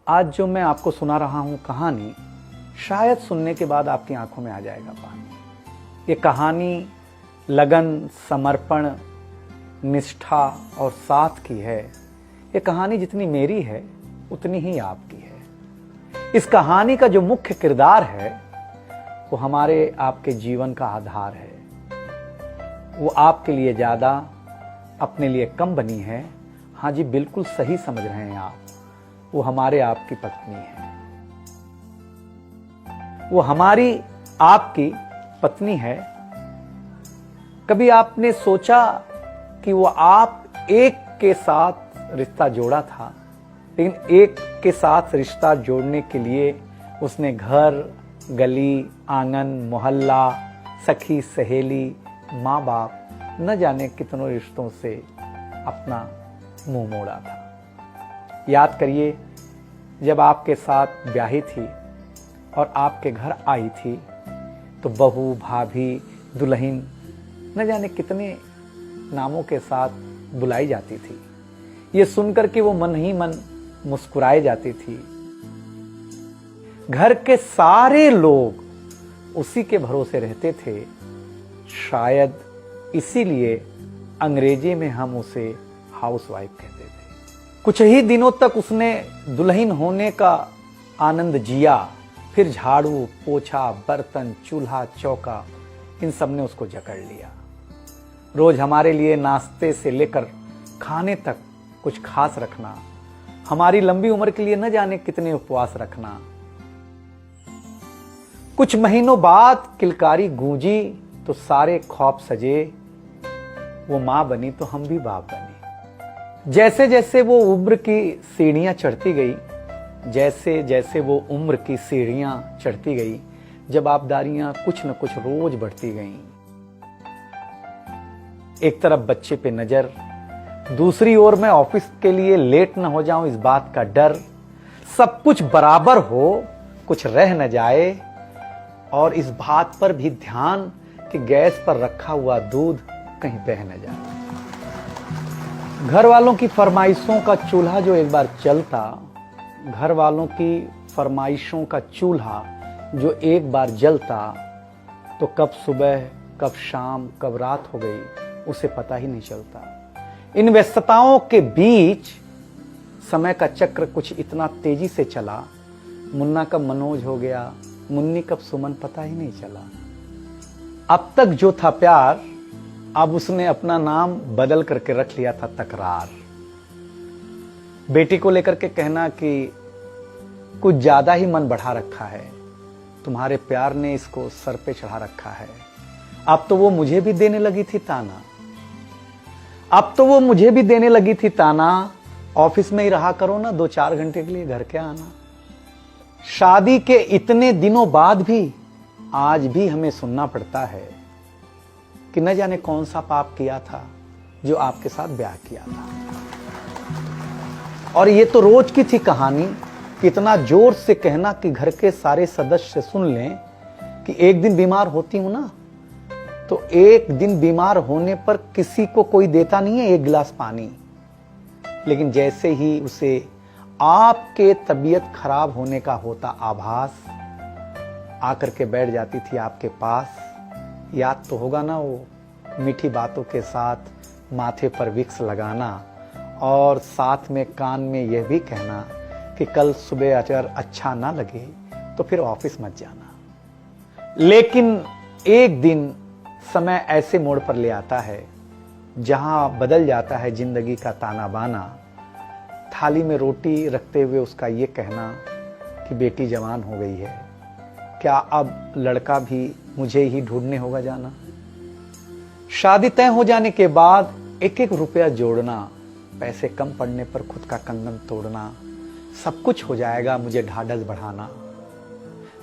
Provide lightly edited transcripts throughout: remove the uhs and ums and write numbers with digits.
आज जो मैं आपको सुना रहा हूं कहानी, शायद सुनने के बाद आपकी आंखों में आ जाएगा पानी। ये कहानी लगन, समर्पण, निष्ठा और साथ की है। ये कहानी जितनी मेरी है उतनी ही आपकी है। इस कहानी का जो मुख्य किरदार है वो हमारे आपके जीवन का आधार है। वो आपके लिए ज्यादा, अपने लिए कम बनी है। हाँ जी, बिल्कुल सही समझ रहे हैं आप। वो हमारे आपकी पत्नी है। वो हमारी आपकी पत्नी है। कभी आपने सोचा कि वो आप एक के साथ रिश्ता जोड़ा था, लेकिन एक के साथ रिश्ता जोड़ने के लिए उसने घर, गली, आंगन, मोहल्ला, सखी, सहेली, माँ बाप, न जाने कितनों रिश्तों से अपना मुंह मोड़ा था। याद करिए, जब आपके साथ ब्याही थी और आपके घर आई थी तो बहू, भाभी, दुल्हन, न जाने कितने नामों के साथ बुलाई जाती थी। ये सुनकर के वो मन ही मन मुस्कुराए जाती थी। घर के सारे लोग उसी के भरोसे रहते थे। शायद इसीलिए अंग्रेजी में हम उसे हाउसवाइफ कहते थे। कुछ ही दिनों तक उसने दुल्हन होने का आनंद जिया। फिर झाड़ू, पोछा, बर्तन, चूल्हा, चौका, इन सब ने उसको जकड़ लिया। रोज हमारे लिए नाश्ते से लेकर खाने तक कुछ खास रखना, हमारी लंबी उम्र के लिए न जाने कितने उपवास रखना। कुछ महीनों बाद किलकारी गूंजी तो सारे ख्वाब सजे। वो मां बनी तो हम भी बाप बने। जैसे जैसे वो उम्र की सीढ़ियां चढ़ती गई, जैसे जैसे वो उम्र की सीढ़ियां चढ़ती गई, जवाबदारियां कुछ न कुछ रोज बढ़ती गईं। एक तरफ बच्चे पे नजर, दूसरी ओर मैं ऑफिस के लिए लेट न हो जाऊं इस बात का डर। सब कुछ बराबर हो, कुछ रह न जाए, और इस बात पर भी ध्यान कि गैस पर रखा हुआ दूध कहीं बह न जाए। घर वालों की फरमाइशों का चूल्हा जो एक बार चलता, घर वालों की फरमाइशों का चूल्हा जो एक बार जलता, तो कब सुबह, कब शाम, कब रात हो गई उसे पता ही नहीं चलता। इन व्यस्तताओं के बीच समय का चक्र कुछ इतना तेजी से चला, मुन्ना कब मनोज हो गया, मुन्नी कब सुमन, पता ही नहीं चला। अब तक जो था प्यार, अब उसने अपना नाम बदल करके रख लिया था तकरार। बेटी को लेकर के कहना कि कुछ ज्यादा ही मन बढ़ा रखा है, तुम्हारे प्यार ने इसको सर पे चढ़ा रखा है। अब तो वो मुझे भी देने लगी थी ताना, ऑफिस में ही रहा करो ना, 2-4 घंटे के लिए घर के आना। शादी के इतने दिनों बाद भी आज भी हमें सुनना पड़ता है कि न जाने कौन सा पाप किया था जो आपके साथ ब्याह किया था। और ये तो रोज की थी कहानी। कितना जोर से कहना कि घर के सारे सदस्य सुन लें कि एक दिन बीमार होती हूं ना, तो एक दिन बीमार होने पर किसी को कोई देता नहीं है 1 गिलास पानी, लेकिन जैसे ही उसे आपके तबीयत खराब होने का होता आभास, आकर के बैठ जाती थी आपके पास। याद तो होगा ना, वो मीठी बातों के साथ माथे पर विक्स लगाना और साथ में कान में यह भी कहना कि कल सुबह अगर अच्छा ना लगे तो फिर ऑफिस मत जाना। लेकिन एक दिन समय ऐसे मोड़ पर ले आता है जहां बदल जाता है जिंदगी का ताना बाना। थाली में रोटी रखते हुए उसका ये कहना कि बेटी जवान हो गई है, क्या अब लड़का भी मुझे ही ढूंढने होगा जाना। शादी तय हो जाने के बाद 1-1 रुपया जोड़ना, पैसे कम पड़ने पर खुद का कंगन तोड़ना, सब कुछ हो जाएगा मुझे ढाढ़स बढ़ाना,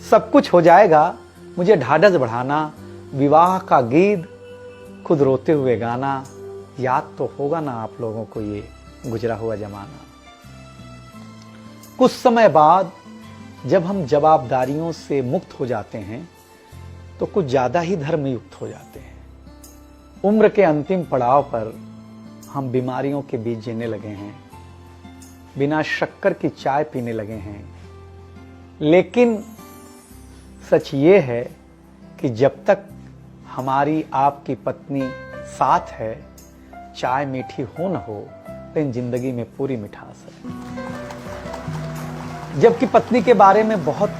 सब कुछ हो जाएगा मुझे ढाढ़स बढ़ाना। विवाह का गीत खुद रोते हुए गाना। याद तो होगा ना आप लोगों को ये गुजरा हुआ जमाना। कुछ समय बाद जब हम जवाबदारियों से मुक्त हो जाते हैं तो कुछ ज्यादा ही धर्मयुक्त हो जाते हैं। उम्र के अंतिम पड़ाव पर हम बीमारियों के बीच जीने लगे हैं। बिना शक्कर की चाय पीने लगे हैं। लेकिन सच ये है कि जब तक हमारी आपकी पत्नी साथ है, चाय मीठी हो न हो, लेकिन जिंदगी में पूरी मिठास है। जबकि पत्नी के बारे में बहुत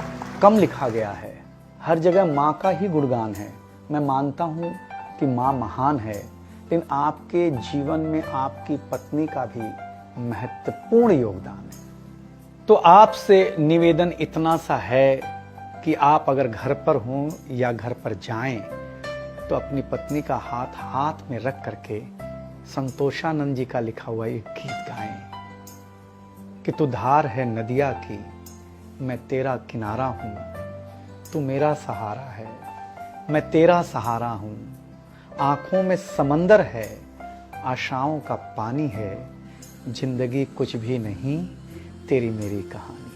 कम लिखा गया है, हर जगह माँ का ही गुणगान है। मैं मानता हूँ कि माँ महान है, लेकिन आपके जीवन में आपकी पत्नी का भी महत्वपूर्ण योगदान है। तो आपसे निवेदन इतना सा है कि आप अगर घर पर हों या घर पर जाएं तो अपनी पत्नी का हाथ हाथ में रख करके संतोषानंद जी का लिखा हुआ एक गीत गाएं कि तू धार है नदिया की, मैं तेरा किनारा हूं, तू मेरा सहारा है, मैं तेरा सहारा हूं। आंखों में समंदर है, आशाओं का पानी है, जिंदगी कुछ भी नहीं, तेरी मेरी कहानी।